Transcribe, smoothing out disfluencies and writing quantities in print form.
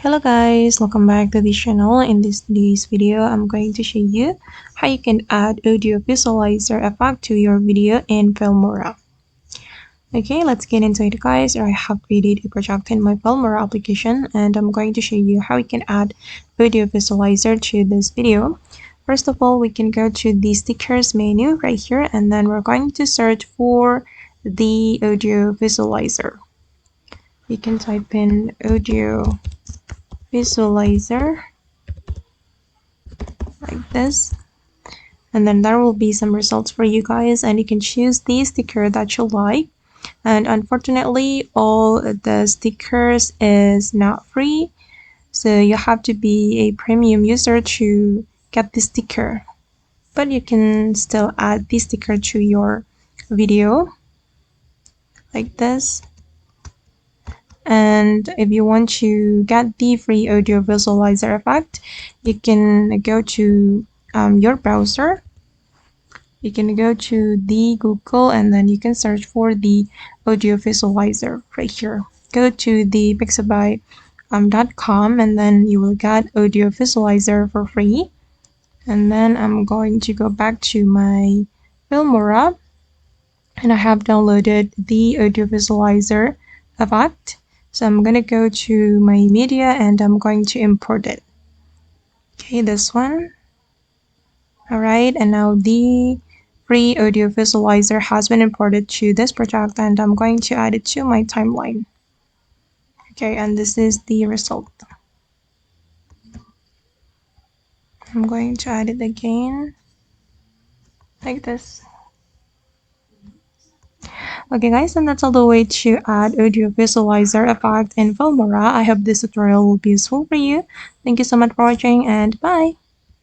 Hello guys, welcome back to the channel. In this video, I'm going to show you how you can add audio visualizer effect to your video in Filmora. Okay, let's get into it guys. I have created a project in my Filmora application and I'm going to show you how you can add audio visualizer to this video. First of all, we can go to the stickers menu right here and then we're going to search for the audio visualizer. You can type in audio visualizer like this, and then there will be some results for you guys and you can choose the sticker that you like. And unfortunately, all the stickers is not free, so you have to be a premium user to get the sticker, but you can still add the sticker to your video like this. And if you want to get the free audio visualizer effect, you can go to your browser. You can go to the Google and then you can search for the audio visualizer right here. Go to the pixabay.com and then you will get audio visualizer for free. And then I'm going to go back to my Filmora and I have downloaded the audio visualizer effect. So I'm going to go to my media and I'm going to import it. Okay, this one. Alright, and now the free audio visualizer has been imported to this project and I'm going to add it to my timeline. Okay, and this is the result. I'm going to add it again like this. Okay guys, and that's all the way to add audio visualizer effect in Filmora. I hope this tutorial will be useful for you. Thank you so much for watching and bye!